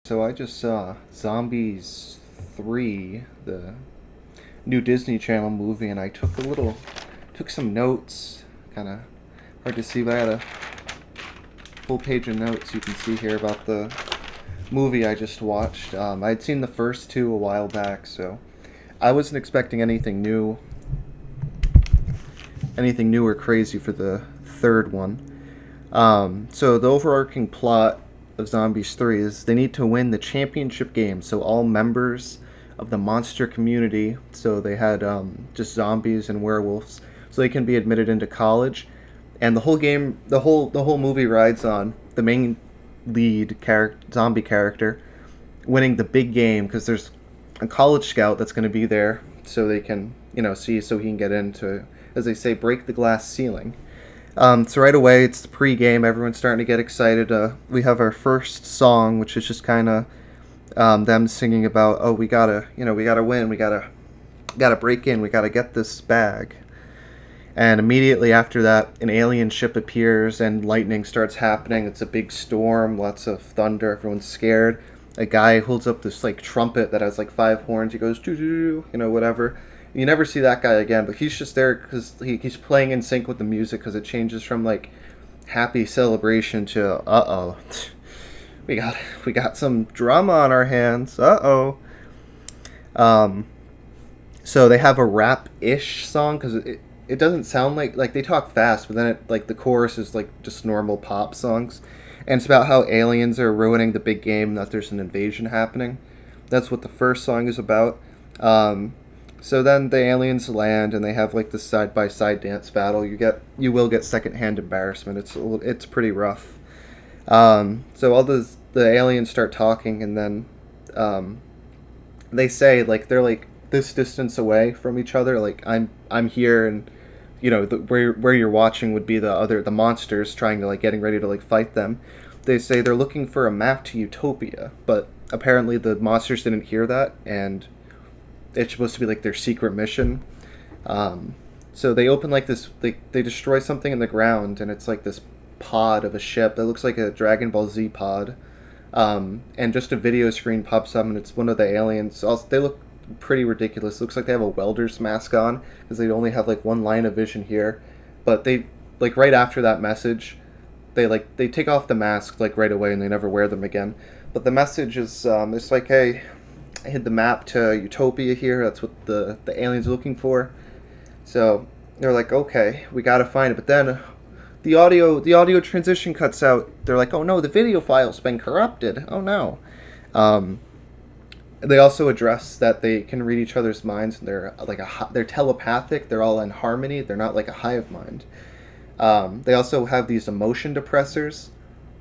So I just saw Zombies 3, the new Disney Channel movie, and I took some notes. Kind of hard to see, but I had a full page of notes you can see here about the movie I just watched. I'd seen the first two a while back, so I wasn't expecting anything new or crazy for the third one. So the overarching plot of Zombies 3 is they need to win the championship game. So all members of the monster community, so they had just zombies and werewolves, so they can be admitted into college. And the whole game, the whole movie rides on the main lead character, zombie character, winning the big game because there's a college scout that's going to be there, so they can see so he can get into, as they say, break the glass ceiling. So right away, it's the pre-game. Everyone's starting to get excited. We have our first song, which is just kind of them singing about, oh, we gotta win, we gotta break in, we gotta get this bag. And immediately after that, an alien ship appears and lightning starts happening. It's a big storm, lots of thunder. Everyone's scared. A guy holds up this like trumpet that has like five horns. He goes, doo doo, whatever. You never see that guy again, but he's just there because he's playing in sync with the music because it changes from like happy celebration to we got some drama on our hands. Um, so they have a rap-ish song because it doesn't sound like they talk fast, but then it like the chorus is like just normal pop songs, and it's about how aliens are ruining the big game, that there's an invasion happening. That's what the first song is about. So then the aliens land and they have like this side by side dance battle. You will get secondhand embarrassment. It's pretty rough. So all the aliens start talking, and then they say like they're like this distance away from each other. Like I'm here, and where you're watching would be the monsters trying to like getting ready to like fight them. They say they're looking for a map to Utopia, but apparently the monsters didn't hear that, and it's supposed to be like their secret mission. So they open like this. They destroy something in the ground, and it's like this pod of a ship that looks like a Dragon Ball Z pod. And just a video screen pops up, and it's one of the aliens. Also, they look pretty ridiculous. Looks like they have a welder's mask on because they only have like one line of vision here. But they like right after that message, they take off the mask like right away, and they never wear them again. But the message is it's like, hey, I hid the map to Utopia here. That's what the aliens are looking for. So they're like, okay, we gotta find it. But then the audio transition cuts out. They're like, oh no, the video file's been corrupted. Oh no. They also address that they can read each other's minds, and they're telepathic. They're all in harmony. They're not like a hive mind. They also have these emotion depressors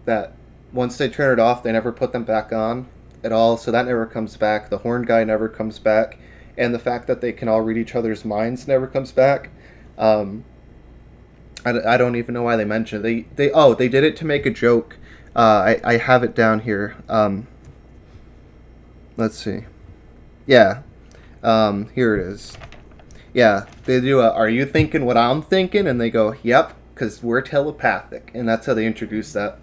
that once they turn it off, they never put them back on at all. So that never comes back. The horn guy never comes back, and the fact that they can all read each other's minds never comes back. I don't even know why they mentioned it. They did it to make a joke. I have it down here. Let's see. Yeah. Here it is. Yeah, they do are you thinking what I'm thinking? And they go, yep, because we're telepathic. And that's how they introduce that.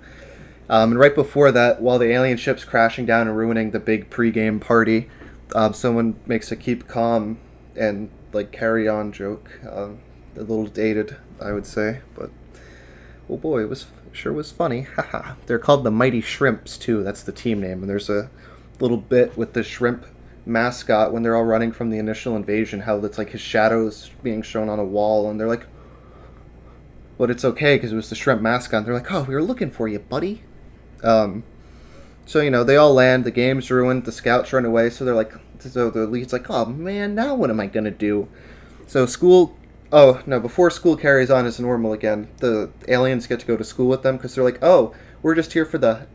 And right before that, while the alien ship's crashing down and ruining the big pre-game party, someone makes a keep calm and like carry on joke. A little dated, I would say, but oh boy, it sure was funny. Haha. They're called the Mighty Shrimps too. That's the team name. And there's a little bit with the shrimp mascot when they're all running from the initial invasion, how it's like his shadows being shown on a wall, and they're like, but it's okay because it was the shrimp mascot. They're like, oh, we were looking for you, buddy. So they all land. The game's ruined. The scouts run away. So the lead's like, oh man, now what am I gonna do? So school. Oh no! Before school carries on as normal again, the aliens get to go to school with them because they're like, oh, we're just here for the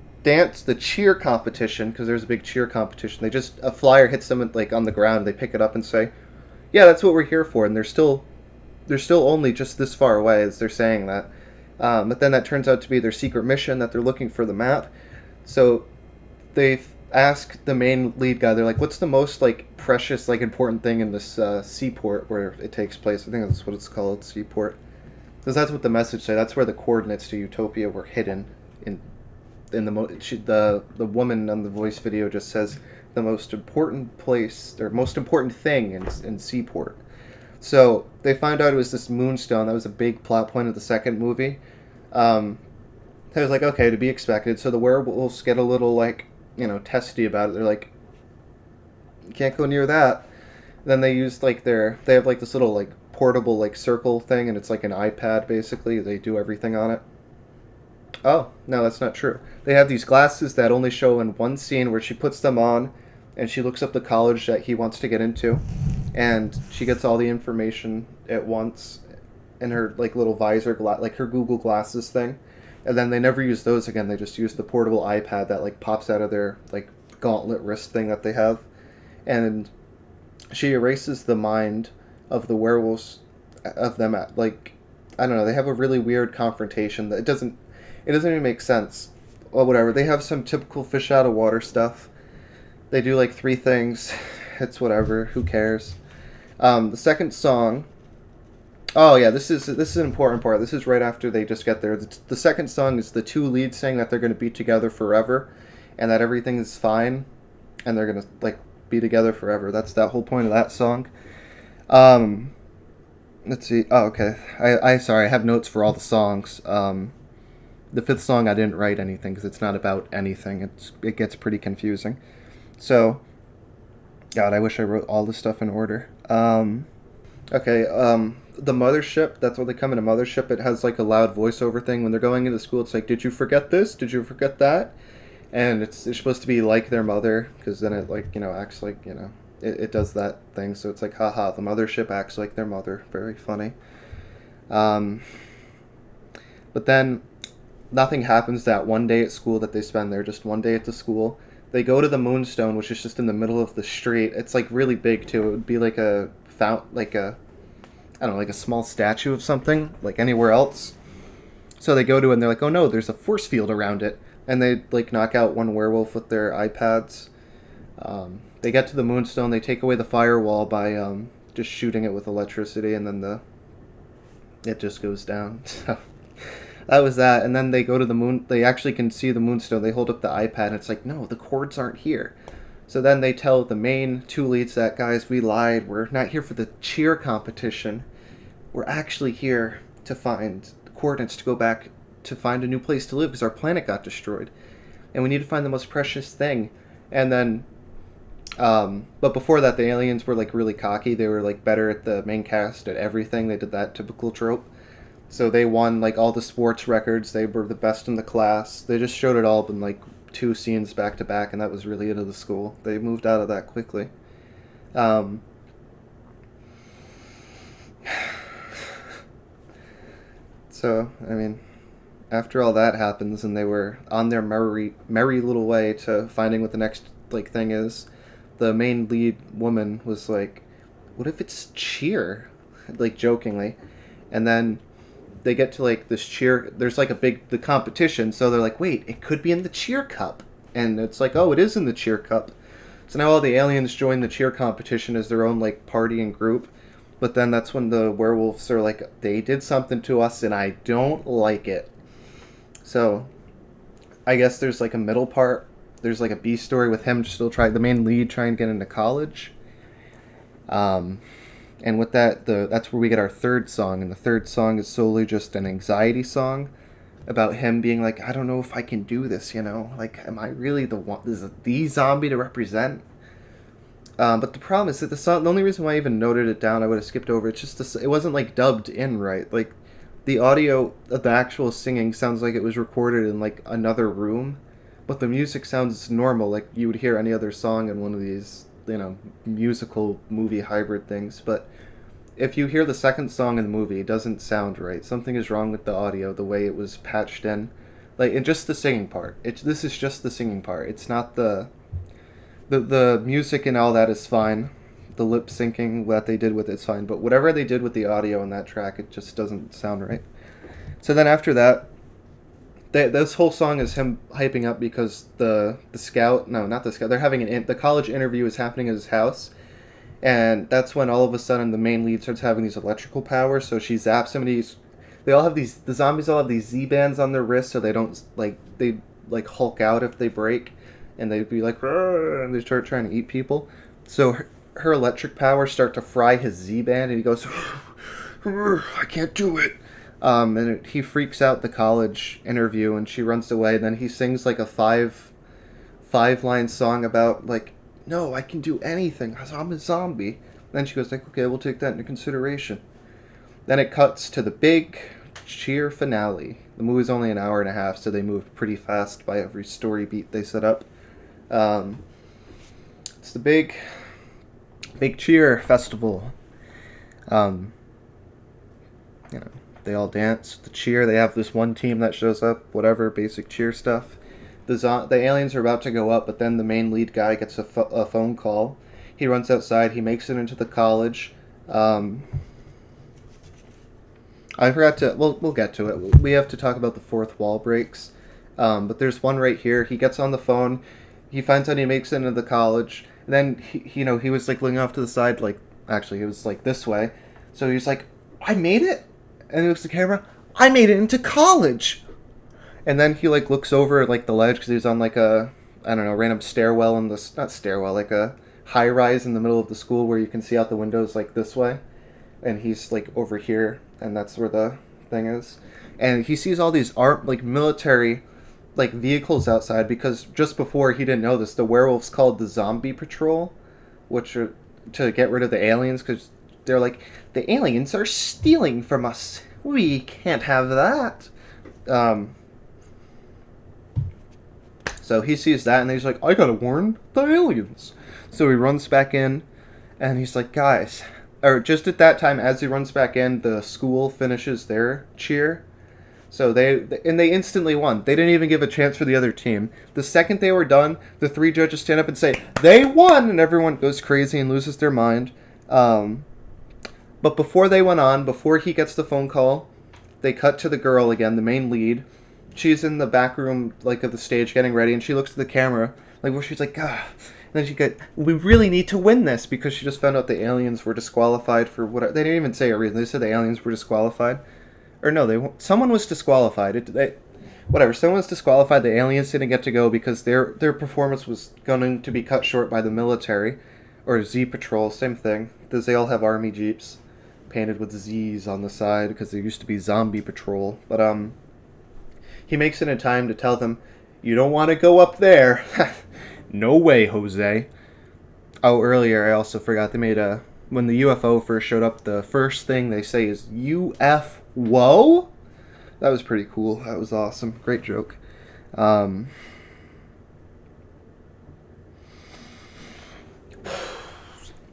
cheer competition, because there's a big cheer competition. A flyer hits them like on the ground. They pick it up and say, yeah, that's what we're here for. And they're still only just this far away as they're saying that. But then that turns out to be their secret mission, that they're looking for the map. So they ask the main lead guy, they're like, what's the most like precious, like important thing in this seaport where it takes place? I think that's what it's called, seaport. Because that's what the message said. That's where the coordinates to Utopia were hidden in in the woman on the voice video just says the most important place or most important thing in Seaport. So they find out it was this moonstone. That was a big plot point of the second movie. I was like, okay, to be expected. So the werewolves get a little like, testy about it. They're like, you can't go near that. Then they use like they have like this little like portable like circle thing, and it's like an iPad basically. They do everything on it. Oh, no, that's not true. They have these glasses that only show in one scene where she puts them on and she looks up the college that he wants to get into, and she gets all the information at once in her like little visor like her Google Glasses thing. And then they never use those again. They just use the portable iPad that like pops out of their like gauntlet wrist thing that they have. And she erases the mind of the werewolves of them at like, I don't know, they have a really weird confrontation that it doesn't even make sense. Well, whatever. They have some typical fish out of water stuff. They do like three things. It's whatever. Who cares? The second song. Oh yeah, this is an important part. This is right after they just get there. The second song is the two leads saying that they're going to be together forever, and that everything is fine, and they're going to like be together forever. That's that whole point of that song. Let's see. Oh, okay. I sorry. I have notes for all the songs. The fifth song I didn't write anything because it's not about anything. It gets pretty confusing. So, God, I wish I wrote all this stuff in order. Okay. The mothership. That's where they come in a mothership. It has like a loud voiceover thing when they're going into school. It's like, did you forget this? Did you forget that? And it's supposed to be like their mother because then it like acts like it does that thing. So it's like, haha, the mothership acts like their mother. Very funny. But then nothing happens that one day at school that they spend there. Just one day at the school. They go to the Moonstone, which is just in the middle of the street. It's like really big too. It would be like a I don't know, like a small statue of something, like anywhere else. So they go to it and they're like, oh no, there's a force field around it. And they like knock out one werewolf with their iPads. They get to the Moonstone. They take away the firewall by just shooting it with electricity, and then it just goes down. So that was that. And then they go to the moon. They actually can see the Moonstone. They hold up the iPad, and it's like, no, the cords aren't here. So then they tell the main two leads that, guys, we lied. We're not here for the cheer competition. We're actually here to find coordinates to go back to find a new place to live because our planet got destroyed. And we need to find the most precious thing. And then, but before that, the aliens were like really cocky. They were like better at the main cast at everything. They did that typical trope. So they won like all the sports records. They were the best in the class. They just showed it all in like 2 scenes back to back, and that was really it of the school. They moved out of that quickly. So, I mean, after all that happens, and they were on their merry little way to finding what the next like thing is, the main lead woman was like, "What if it's cheer?" Like jokingly, and then they get to like this cheer. There's like the competition, so they're like, "Wait, it could be in the cheer cup," and it's like, "Oh, it is in the cheer cup." So now all the aliens join the cheer competition as their own like party and group. But then that's when the werewolves are like, they did something to us and I don't like it. So I guess there's like a middle part. There's like a B story with him still the main lead trying to get into college. And with that, that's where we get our third song. And the third song is solely just an anxiety song about him being like, I don't know if I can do this, Like, am I really the zombie to represent? But the problem is that the song, the only reason why I even noted it down, I would have skipped over, it's just, it wasn't like dubbed in right. Like, the audio of the actual singing sounds like it was recorded in like another room, but the music sounds normal, like you would hear any other song in one of these, musical movie hybrid things. But if you hear the second song in the movie, it doesn't sound right. Something is wrong with the audio, the way it was patched in. Like, and just the singing part. This is just the singing part. It's not the music and all that is fine. The lip syncing that they did with it's fine. But whatever they did with the audio in that track, it just doesn't sound right. So then after that, this whole song is him hyping up because the scout, no, not the scout, they're having the college interview is happening at his house. And that's when all of a sudden the main lead starts having these electrical powers. So she zaps him, and the zombies all have these Z-bands on their wrists, so they don't, like, they like Hulk out if they break, and they'd be like, "Rrr," and they start trying to eat people. So her electric powers start to fry his Z band, and he goes, "I can't do it." He freaks out the college interview, and she runs away. And then he sings like a five line song about like, "No, I can do anything. I'm a zombie." Then she goes like, "Okay, we'll take that into consideration." Then it cuts to the big cheer finale. The movie's only an hour and a half, so they moved pretty fast by every story beat they set up. Um, it's the big cheer festival. Um, you know, they all dance, the cheer. They have this one team that shows up, whatever basic cheer stuff. The aliens are about to go up, but then the main lead guy gets a phone call. He runs outside. He makes it into the college. I forgot to. We'll get to it. We have to talk about the fourth wall breaks. But there's one right here. He gets on the phone. He finds out he makes it into the college. And then he was like looking off to the side, like actually he was like this way. So he's like, "I made it," and he looks at the camera. "I made it into college." And then he like looks over at like the ledge because he's on like a, I don't know, random stairwell in the, not stairwell, like a high rise in the middle of the school where you can see out the windows like this way. And he's like over here, and that's where the thing is. And he sees all these like military like vehicles outside, because just before, he didn't know this, the werewolves called the Zombie Patrol, which are to get rid of the aliens, because they're like, "The aliens are stealing from us. We can't have that." So he sees that, and he's like, "I gotta warn the aliens." So he runs back in, and he's like, "Guys," or just at that time, as he runs back in, the school finishes their cheer. So they instantly won. They didn't even give a chance for the other team. The second they were done, the three judges stand up and say, "They won!" And everyone goes crazy and loses their mind. But before they went on, before he gets the phone call, they cut to the girl again, the main lead. She's in the back room, like, of the stage getting ready, and she looks at the camera, like, where she's like, "Ah." And then she goes, "We really need to win this," because she just found out the aliens were disqualified for whatever. They didn't even say a reason. They said the aliens were disqualified. Or no, someone was disqualified. Whatever, someone was disqualified. The aliens didn't get to go because their performance was going to be cut short by the military. Or Z Patrol, same thing. Because they all have army jeeps painted with Z's on the side, because there used to be Zombie Patrol. But, he makes it in time to tell them, "You don't want to go up there." "No way, Jose." Oh, earlier I also forgot they made when the UFO first showed up, the first thing they say is UFO. That was pretty cool. That was awesome. Great joke.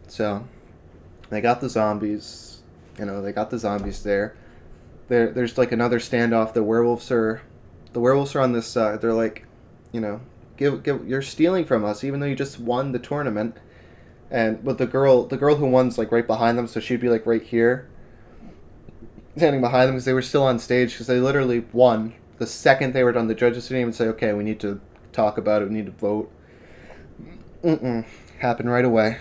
So they got the zombies. They got the zombies there. There's like another standoff. The werewolves are on this side. They're like, give you're stealing from us, even though you just won the tournament. But the girl who won's like right behind them, so she'd be like right here, standing behind them, because they were still on stage, because they literally won the second they were done. The judges didn't even say, "Okay, we need to talk about it. We need to vote." Happened right away.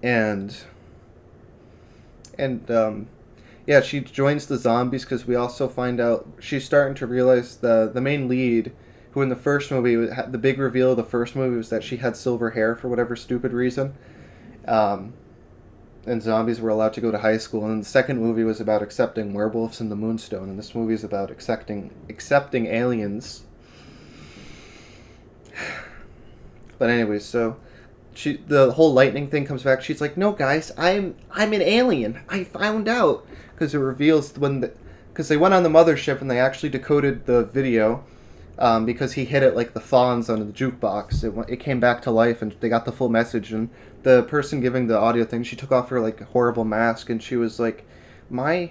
And yeah, she joins the zombies, because we also find out she's starting to realize the main lead, who in the first movie, the big reveal of the first movie was that she had silver hair for whatever stupid reason. And zombies were allowed to go to high school. And the second movie was about accepting werewolves in the Moonstone. And this movie is about accepting aliens. But anyways, so the whole lightning thing comes back. She's like, "No, guys, I'm an alien. I found out." Because it reveals because they went on the mothership and they actually decoded the video. Because he hit it like the Fonz on the jukebox. It came back to life, and they got the full message. And the person giving the audio thing, she took off her like horrible mask, and she was like, I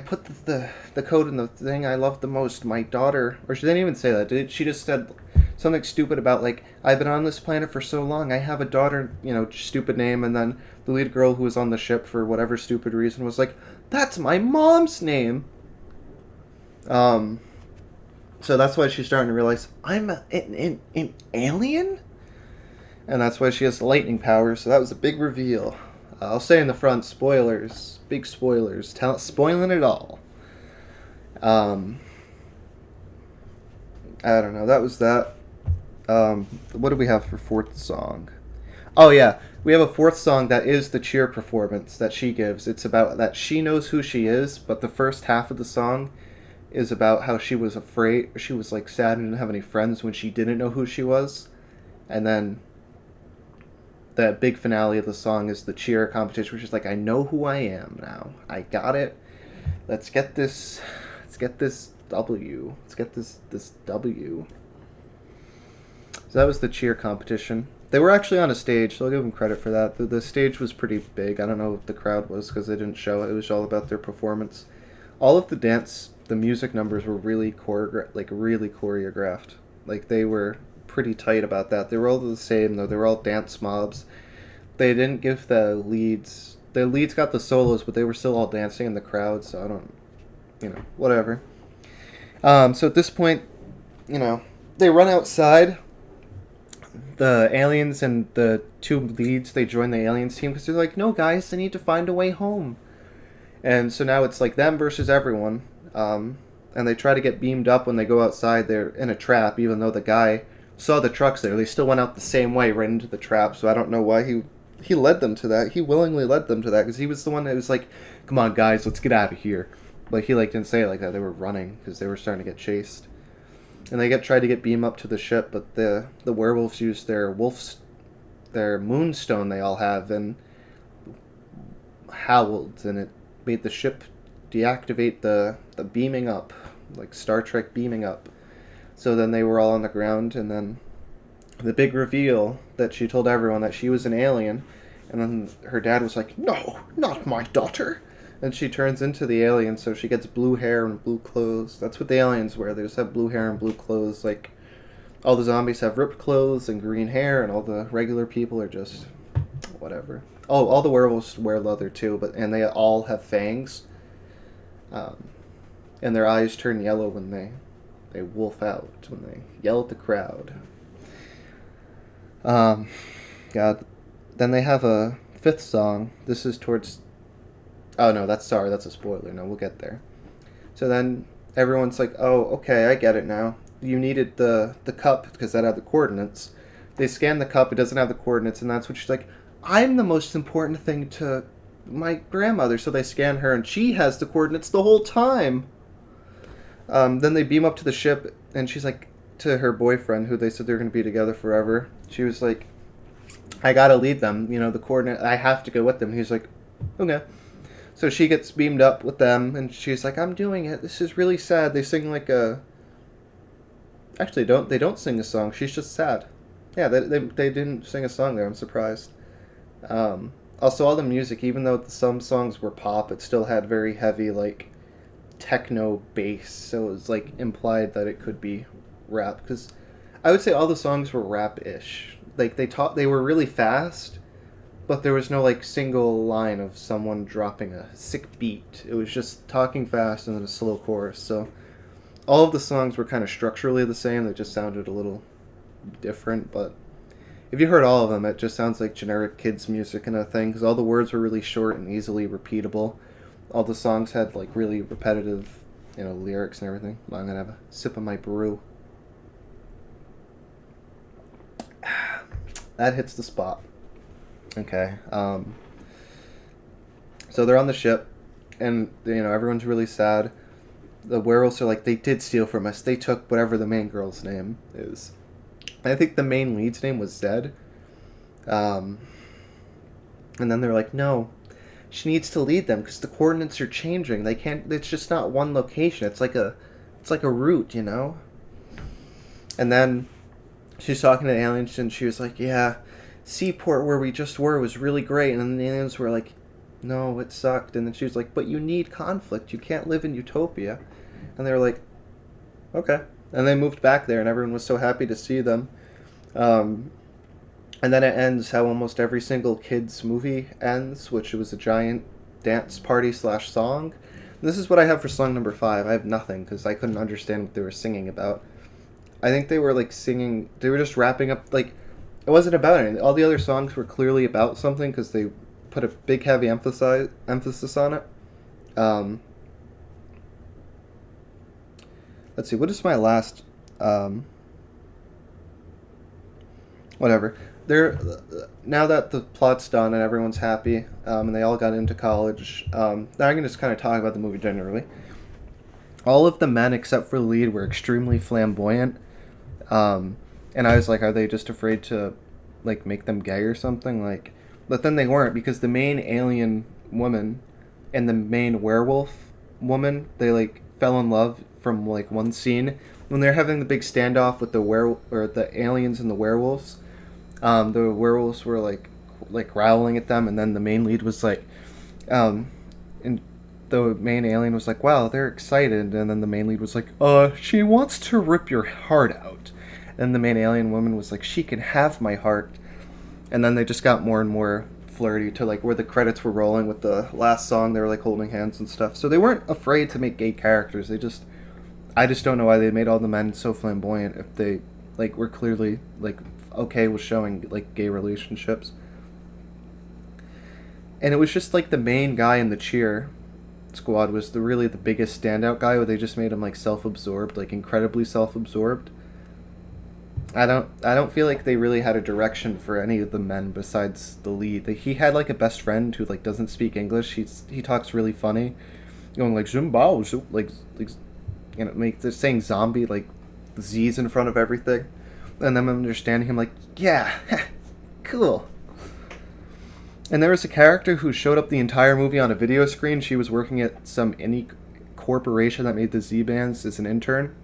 put the code in the thing I love the most. My daughter," or she didn't even say that. She just said something stupid about like, "I've been on this planet for so long. I have a daughter," stupid name. And then the lead girl who was on the ship for whatever stupid reason was like, "That's my mom's name." So that's why she's starting to realize, I'm an alien? And that's why she has the lightning powers. So that was a big reveal. I'll say in the front, spoilers. Big spoilers. Spoiling it all. I don't know. That was that. What do we have for fourth song? Oh yeah, we have a fourth song that is the cheer performance that she gives. It's about that she knows who she is, but the first half of the song is about how she was afraid. She was like sad and didn't have any friends when she didn't know who she was, and then the big finale of the song is the cheer competition, which is like, I know who I am now. I got it. Let's get this. Let's get this W. Let's get this W. So that was the cheer competition. They were actually on a stage, so I'll give them credit for that. The stage was pretty big. I don't know what the crowd was because they didn't show it. It was all about their performance. All of the dance, the music numbers were really really choreographed. Like they were pretty tight about that. They were all the same though. They were all dance mobs. They didn't give the leads. The leads got the solos, but they were still all dancing in the crowd. So I don't, whatever. So at this point, they run outside. The aliens and the two leads, they join the aliens team because they're like, no guys, they need to find a way home. And so now it's like them versus everyone. And they try to get beamed up when they go outside. They're in a trap, even though the guy saw the trucks there. They still went out the same way right into the trap. So I don't know why he led them to that. He willingly led them to that because he was the one that was like, come on guys, let's get out of here. Like he didn't say it like that. They were running because they were starting to get chased. And they tried to get beam up to the ship, but the werewolves used their moonstone they all have and howled, and it made the ship deactivate the beaming up, like Star Trek beaming up. So then they were all on the ground, and then the big reveal that she told everyone that she was an alien, and then her dad was like, "No, not my daughter." And she turns into the alien, so she gets blue hair and blue clothes. That's what the aliens wear. They just have blue hair and blue clothes. Like, all the zombies have ripped clothes and green hair, and all the regular people are just whatever. Oh, all the werewolves wear leather too, and they all have fangs. And their eyes turn yellow when they wolf out, when they yell at the crowd. God. Then they have a fifth song. This is towards... Oh, no, that's a spoiler. No, we'll get there. So then everyone's like, oh, okay, I get it now. You needed the cup because that had the coordinates. They scan the cup, it doesn't have the coordinates, and that's what she's like, I'm the most important thing to my grandmother. So they scan her, and she has the coordinates the whole time. Then they beam up to the ship, and she's like, to her boyfriend, who they said they're going to be together forever, she was like, I gotta lead them, the coordinate, I have to go with them. And he's like, okay. So she gets beamed up with them, and she's like, I'm doing it. This is really sad. They sing like a... Actually, they don't sing a song. She's just sad. Yeah, they didn't sing a song there. I'm surprised. Also, all the music, even though some songs were pop, it still had very heavy, like, techno bass. So it was, like, implied that it could be rap. Because I would say all the songs were rap-ish. Like, they were really fast, but there was no, like, single line of someone dropping a sick beat. It was just talking fast and then a slow chorus. So all of the songs were kind of structurally the same. They just sounded a little different. But if you heard all of them, it just sounds like generic kids' music and a thing. Because all the words were really short and easily repeatable. All the songs had, like, really repetitive, lyrics and everything. I'm going to have a sip of my brew. That hits the spot. Okay. So they're on the ship, and everyone's really sad. The werewolves are like, they did steal from us. They took whatever the main girl's name is. I think the main lead's name was Zed. And then they're like, no, she needs to lead them because the coordinates are changing. They can't. It's just not one location. It's like a route, And then she's talking to the aliens, and she was like, yeah, Seaport where we just were was really great. And then the aliens were like, no, it sucked. And then she was like, but you need conflict. You can't live in utopia. And they were like, okay. And they moved back there, and everyone was so happy to see them. And then it ends how almost every single kid's movie ends, which was a giant dance party / song. And this is what I have for song number 5. I have nothing because I couldn't understand what they were singing about. I think they were like singing, they were just wrapping up, like, it wasn't about anything. All the other songs were clearly about something because they put a big heavy emphasis on it. Let's see, what is my last Um, Whatever. They're now that the plot's done and everyone's happy, and they all got into college. Now I can just kind of talk about the movie generally. All of the men except for the lead were extremely flamboyant, um, and I was like, are they just afraid to like make them gay or something? Like, but then they weren't because the main alien woman and the main werewolf woman, they like fell in love from like one scene when they're having the big standoff with the or the aliens and the werewolves. The werewolves were like growling at them, and then the main lead was like, um, and the main alien was like, "Wow, they're excited," and then the main lead was like, she wants to rip your heart out," and the main alien woman was like, "She can have my heart," and then they just got more and more flirty to like where the credits were rolling with the last song. They were like holding hands and stuff, so they weren't afraid to make gay characters. I just don't know why they made all the men so flamboyant if they like were clearly like okay with showing like gay relationships. And it was just like the main guy in the cheer squad was the biggest standout guy where they just made him like self-absorbed, like incredibly self-absorbed. I don't feel like they really had a direction for any of the men besides the lead. He had like a best friend who like doesn't speak English. He talks really funny, going like Zimbao, like make they're saying zombie like Z's in front of everything, and then understanding him like yeah, cool. And there was a character who showed up the entire movie on a video screen. She was working at some indie corporation that made the Z bands as an intern.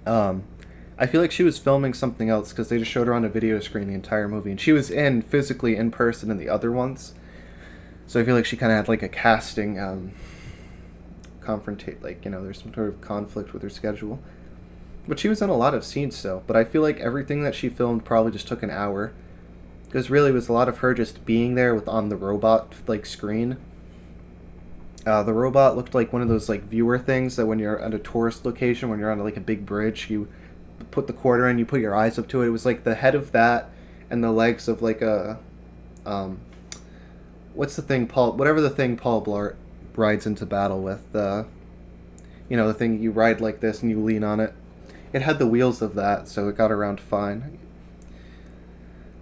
I feel like she was filming something else because they just showed her on a video screen the entire movie, and she was in physically in person in the other ones. So I feel like she kind of had like a casting confrontate, like there's some sort of conflict with her schedule. But she was in a lot of scenes still. But I feel like everything that she filmed probably just took an hour. Because really it was a lot of her just being there with on the robot like screen. The robot looked like one of those like viewer things that when you're at a tourist location, when you're on like a big bridge, you put the quarter in, you put your eyes up to it. It was like the head of that and the legs of like a what's the thing whatever the thing Paul Blart rides into battle with, the thing you ride like this and you lean on it. It had the wheels of that, so it got around fine.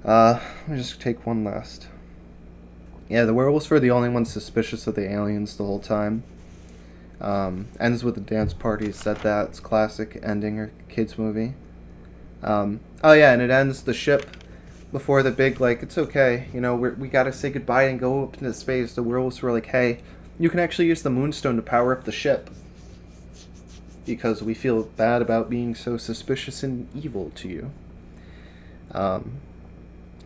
Let me just take one last. Yeah, the werewolves were the only ones suspicious of the aliens the whole time. Ends with a dance party. Said that. It's classic ending or kids movie. Oh yeah, and it ends the ship before the big like it's okay. We gotta say goodbye and go up into space. The werewolves were like, hey, you can actually use the moonstone to power up the ship because we feel bad about being so suspicious and evil to you.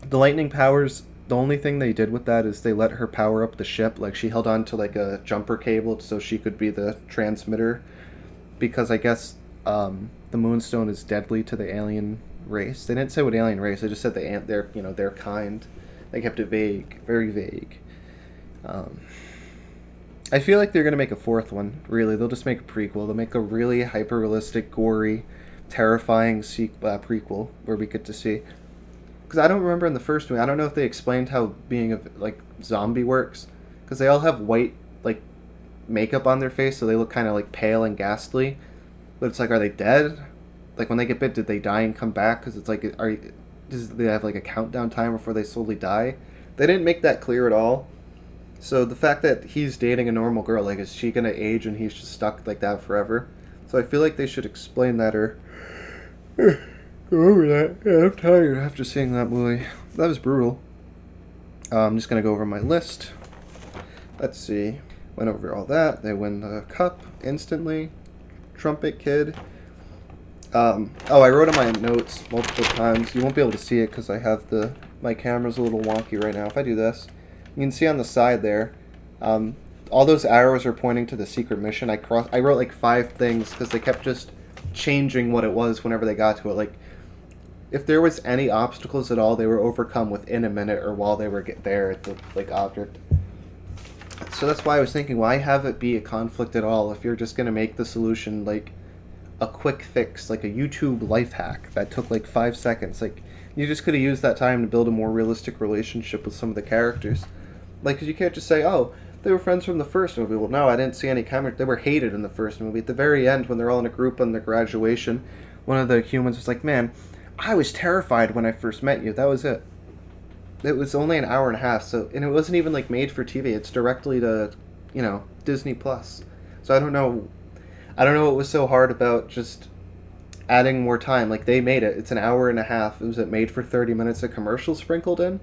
The lightning powers, the only thing they did with that is they let her power up the ship. Like, she held on to, like, a jumper cable so she could be the transmitter. Because I guess the Moonstone is deadly to the alien race. They didn't say what alien race. They just said their kind. They kept it vague. Very vague. I feel like they're going to make a fourth one, really. They'll just make a prequel. They'll make a really hyper-realistic, gory, terrifying prequel where we get to see... Because I don't remember in the first one, I don't know if they explained how being a like zombie works. Because they all have white like makeup on their face, so they look kind of like pale and ghastly. But it's like, are they dead? Like when they get bit, did they die and come back? Because it's like, does they have like a countdown time before they slowly die? They didn't make that clear at all. So the fact that he's dating a normal girl, like is she gonna age and he's just stuck like that forever? So I feel like they should explain that or. Go over that. Yeah, I'm tired after seeing that movie. That was brutal. I'm just going to go over my list. Let's see. Went over all that. They win the cup instantly. Trumpet Kid. I wrote in my notes multiple times. You won't be able to see it because I have my camera's a little wonky right now. If I do this, you can see on the side there, all those arrows are pointing to the secret mission. I wrote like 5 things because they kept just changing what it was whenever they got to it. Like, if there was any obstacles at all, they were overcome within a minute or while they were there at the like object. So that's why I was thinking, why have it be a conflict at all if you're just going to make the solution like a quick fix, like a YouTube life hack that took like 5 seconds. Like, you just could have used that time to build a more realistic relationship with some of the characters. Like, 'cause you can't just say, oh, they were friends from the first movie. Well, no, I didn't see any chemistry. They were hated in the first movie. At the very end, when they're all in a group on their graduation, one of the humans was like, "Man, I was terrified when I first met you. That was it. It was only an hour and a half, so and it wasn't even like made for TV. It's directly to, Disney Plus. So I don't know. I don't know what was so hard about just adding more time. Like they made it. It's an hour and a half. Was it made for 30 minutes of commercials sprinkled in?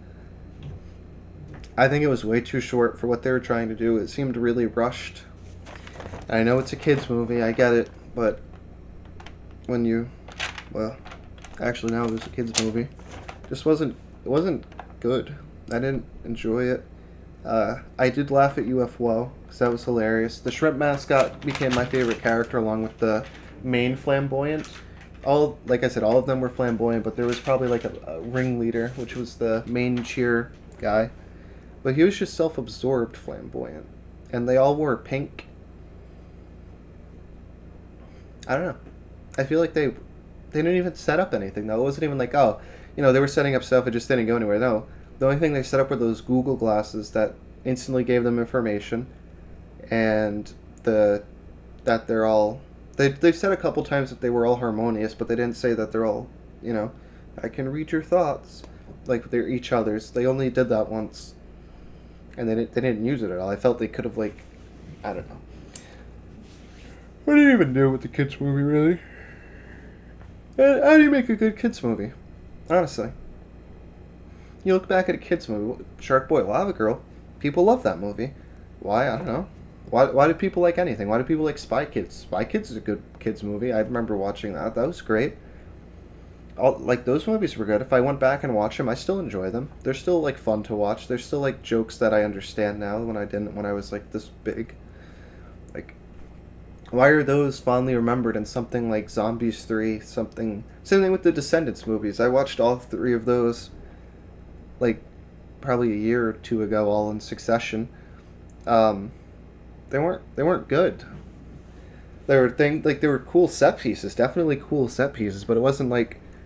I think it was way too short for what they were trying to do. It seemed really rushed. And I know it's a kids movie. I get it, but when you, well, actually now it was a kids movie. Just wasn't. It wasn't good. I didn't enjoy it. I did laugh at UFO because that was hilarious. The shrimp mascot became my favorite character along with the main flamboyant. All like I said, all of them were flamboyant, but there was probably like a ringleader, which was the main cheer guy. But he was just self-absorbed flamboyant, and they all wore pink. I don't know. I feel like they didn't even set up anything though. It wasn't even like, oh, they were setting up stuff. It just didn't go anywhere. No, the only thing they set up were those Google glasses that instantly gave them information, and that they're all they've said a couple times that they were all harmonious, but they didn't say that they're all I can read your thoughts like they're each other's. They only did that once, and they didn't use it at all. I felt they could have I don't know. What do you even do with the kids movie really? How do you make a good kids movie? Honestly. You look back at a kids movie, Shark Boy, Lava Girl, people love that movie. Why? I don't know. Why do people like anything? Why do people like Spy Kids? Spy Kids is a good kids movie. I remember watching that. That was great. Those movies were good. If I went back and watched them, I still enjoy them. They're still fun to watch. There's still jokes that I understand now when I didn't when I was this big. Like, why are those fondly remembered in something like Zombies 3? Same thing with the Descendants movies. I watched all three of those probably a year or two ago, all in succession. They weren't good. They were cool set pieces, definitely cool set pieces, but it wasn't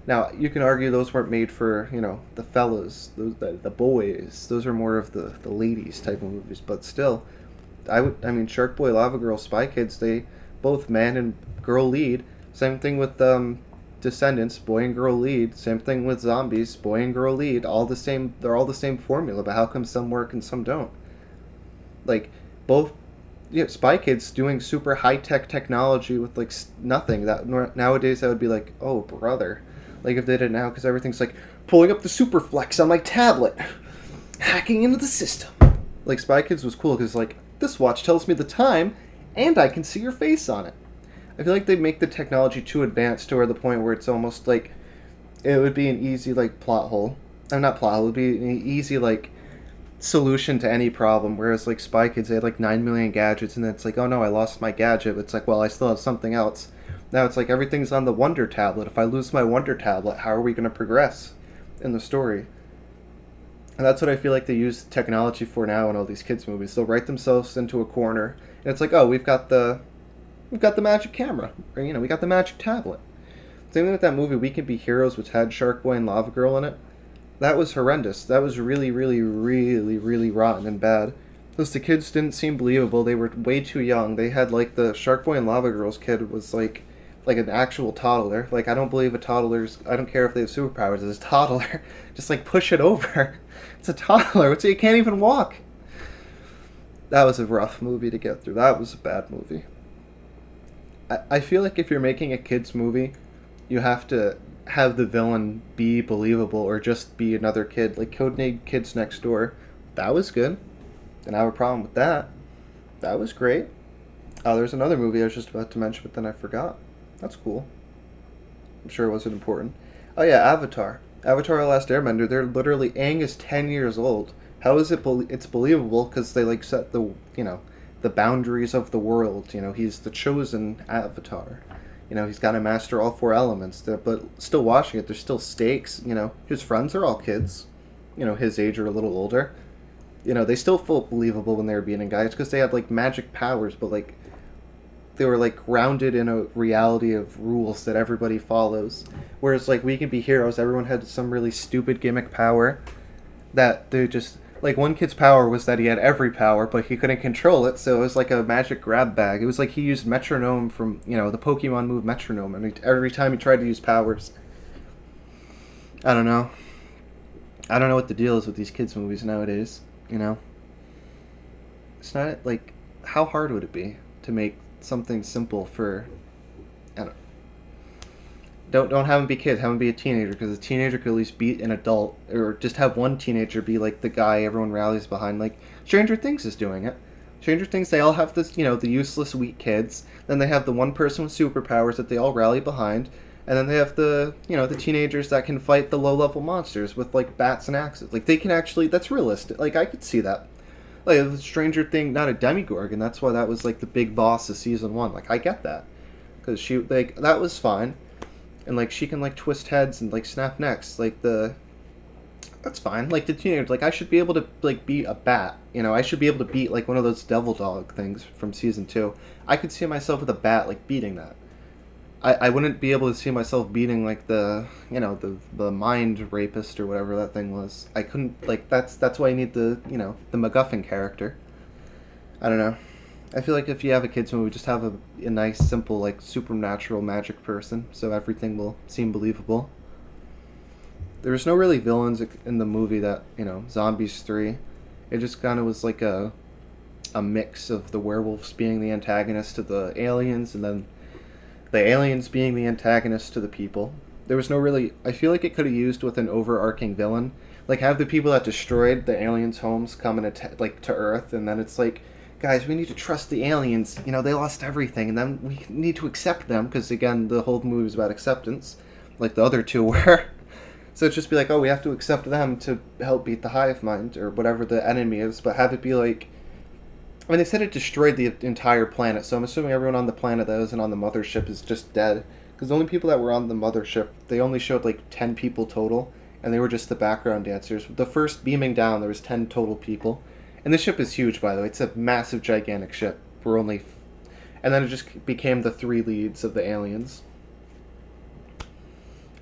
now you can argue those weren't made for the fellas, the boys. Those are more of the ladies type of movies, but still, I mean Shark Boy, Lava Girl, Spy Kids, they both man and girl lead. Same thing with Descendants, boy and girl lead. Same thing with Zombies, boy and girl lead. They're all the same formula, but how come some work and some don't? Both, Spy Kids doing super high tech technology with nothing. That nowadays that would be oh brother, if they did it now, because everything's pulling up the Superflex on my tablet, hacking into the system. Spy Kids was cool because this watch tells me the time, and I can see your face on it. I feel like they make the technology too advanced to where the point where it's almost it would be an easy plot hole. Not plot hole. It would be an easy solution to any problem. Whereas Spy Kids, they had 9 million gadgets, and then it's oh no, I lost my gadget. It's well, I still have something else. Now it's everything's on the Wonder Tablet. If I lose my Wonder Tablet, how are we going to progress in the story? And that's what I feel like they use technology for now in all these kids movies. They'll write themselves into a corner, and it's oh, we've got the magic camera, or we got the magic tablet. Same thing with that movie We Can Be Heroes, which had Shark Boy and Lava Girl in it. That was horrendous. That was really, really, really, really rotten and bad. Because the kids didn't seem believable. They were way too young. They had the Shark Boy and Lava Girl's kid was like an actual toddler. I don't believe a toddler's. I don't care if they have superpowers. It's a toddler. Just push it over. It's a toddler. You can't even walk. That was a rough movie to get through. That was a bad movie. I feel if you're making a kids movie, you have to have the villain be believable or just be another kid. Codename Kids Next Door. That was good. Didn't have a problem with that. That was great. Oh, there's another movie I was just about to mention, but then I forgot. That's cool. I'm sure it wasn't important. Oh yeah, Avatar. Avatar: The Last Airbender. They're literally Aang is 10 years old. How is it? It's believable because they set the the boundaries of the world. He's the chosen avatar. He's got to master all four elements. But still watching it, there's still stakes. His friends are all kids. His age or a little older. They still felt believable when they were being guys because they had magic powers, but they were grounded in a reality of rules that everybody follows. Whereas We Can Be Heroes, everyone had some really stupid gimmick power that they just Like one kid's power was that he had every power, but he couldn't control it, so it was like a magic grab bag. It was like he used metronome from the Pokemon move metronome, and every time he tried to use powers. I don't know. I don't know what the deal is with these kids movies nowadays. You know, it's not like how hard would it be to make something simple for I don't have him be kids. Have him be a teenager because a teenager could at least beat an adult, or just have one teenager be like the guy everyone rallies behind. Like Stranger Things is doing it. Stranger Things, they all have this, the useless weak kids. Then they have the one person with superpowers that they all rally behind, and then they have the teenagers that can fight the low level monsters with like bats and axes. Like they can actually, that's realistic. Like I could see that. Like the Stranger Thing, not a demigorgon. That's why that was like the big boss of season one. Like I get that because she like that was fine and like she can like twist heads and like snap necks like the that's fine like the teenagers like I should be able to like beat a bat, I should be able to beat like one of those devil dog things from season 2. I could see myself with a bat like beating that. I wouldn't be able to see myself beating like the mind rapist or whatever that thing was. I couldn't like that's why I need the MacGuffin character. I don't know. I feel like if you have a kids movie, just have a nice, simple, like supernatural magic person, so everything will seem believable. There was no really villains in the movie that Zombies 3. It just kind of was like a mix of the werewolves being the antagonist to the aliens, and then the aliens being the antagonist to the people. There was no really. I feel like it could have used with an overarching villain, like have the people that destroyed the aliens' homes come and like to Earth, and then it's like, guys, we need to trust the aliens. They lost everything, and then we need to accept them because again, the whole movie is about acceptance, like the other two were. So it's just be like, oh, we have to accept them to help beat the hive mind or whatever the enemy is, but have it be like. I mean, they said it destroyed the entire planet, so I'm assuming everyone on the planet that isn't on the mothership is just dead. Because the only people that were on the mothership, they only showed like 10 people total, and they were just the background dancers. The first beaming down, there was 10 total people. And the ship is huge, by the way. It's a massive, gigantic ship. And then it just became the 3 leads of the aliens.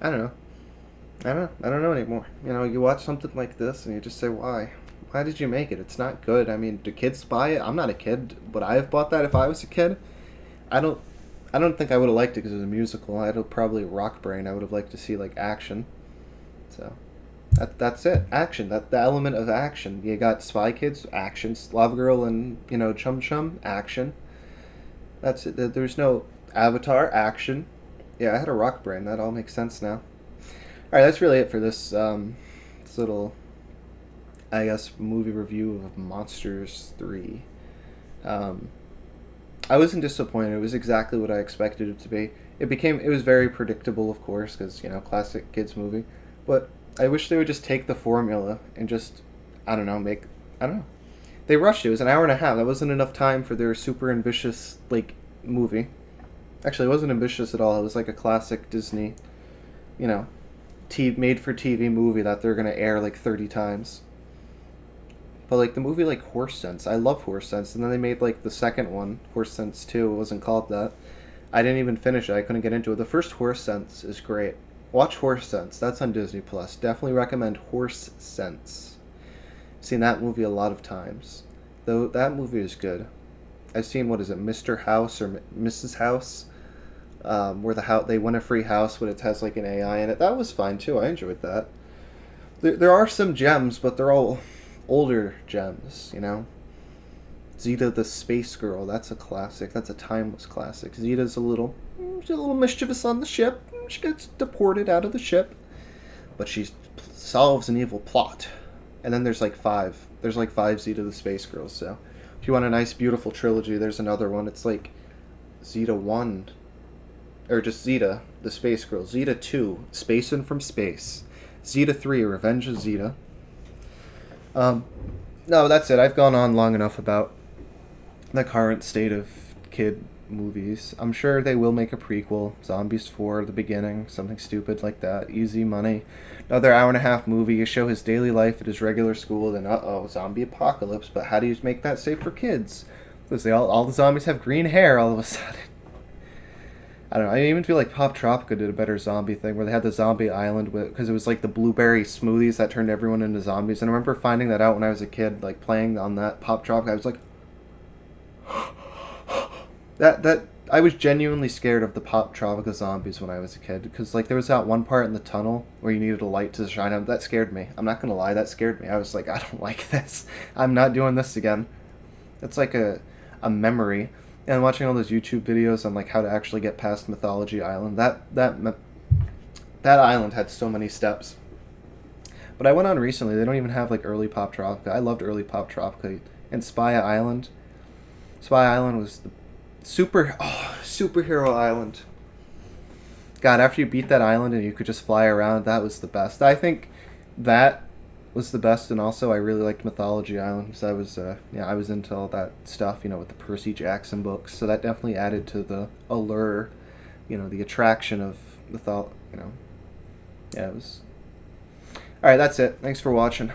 I don't know. I don't know anymore. You watch something like this and you just say, why? Why did you make it? It's not good. I mean, do kids buy it? I'm not a kid. Would I have bought that if I was a kid? I don't. I don't think I would have liked it because it was a musical. I'd have probably Rock Brain. I would have liked to see like action. So, that's it. Action. The element of action. You got Spy Kids, action. Lava Girl and Chum Chum, action. That's it. There's no Avatar, action. Yeah, I had a Rock Brain. That all makes sense now. All right, that's really it for this little, I guess, movie review of Monsters 3. I wasn't disappointed. It was exactly what I expected it to be. It was very predictable, of course, because, classic kids movie. But I wish they would just take the formula and just, I don't know, I don't know. They rushed it. It was an hour and a half. That wasn't enough time for their super ambitious, like, movie. Actually, it wasn't ambitious at all. It was like a classic Disney, made-for-TV movie that they're going to air like 30 times. But like the movie like Horse Sense, I love Horse Sense, and then they made like the second one, Horse Sense 2, it wasn't called that. I didn't even finish it, I couldn't get into it. The first Horse Sense is great. Watch Horse Sense, that's on Disney Plus. Definitely recommend Horse Sense. I've seen that movie a lot of times. Though that movie is good. I've seen, what is it, Mr. House or Mrs. House, where they win a free house, but it has like an AI in it. That was fine too, I enjoyed that. There are some gems, but they're all older gems, Zeta the Space Girl, that's a classic. That's a timeless classic. Zeta's she's a little mischievous on the ship. She gets deported out of the ship, but she solves an evil plot. And then there's like 5. There's like 5 Zeta the Space Girls, so if you want a nice, beautiful trilogy, there's another one. It's like Zeta 1, or just Zeta the Space Girl. Zeta 2, Spacin' from Space. Zeta 3, Revenge of Zeta. No, that's it. I've gone on long enough about the current state of kid movies. I'm sure they will make a prequel, Zombies 4, the beginning, something stupid like that. Easy money. Another hour and a half movie. You show his daily life at his regular school, then zombie apocalypse. But how do you make that safe for kids? Because all the zombies have green hair all of a sudden. I don't know. I even feel like Pop Tropica did a better zombie thing where they had the zombie island with because it was like the blueberry smoothies that turned everyone into zombies. And I remember finding that out when I was a kid, like playing on that Pop Tropica. I was like, that I was genuinely scared of the Pop Tropica zombies when I was a kid because like there was that one part in the tunnel where you needed a light to shine on. That scared me. I'm not gonna lie, that scared me. I was like, I don't like this. I'm not doing this again. It's like a memory. And watching all those YouTube videos on like how to actually get past Mythology Island. That island had so many steps. But I went on recently. They don't even have like early Pop Tropica. I loved early Pop Tropica. And Spy Island. Spy Island was the superhero island. God, after you beat that island and you could just fly around, that was the best. I think that was the best, and also I really liked Mythology Island because I was into all that stuff, with the Percy Jackson books. So that definitely added to the allure, the attraction of the thought. Yeah, it was. All right, that's it. Thanks for watching.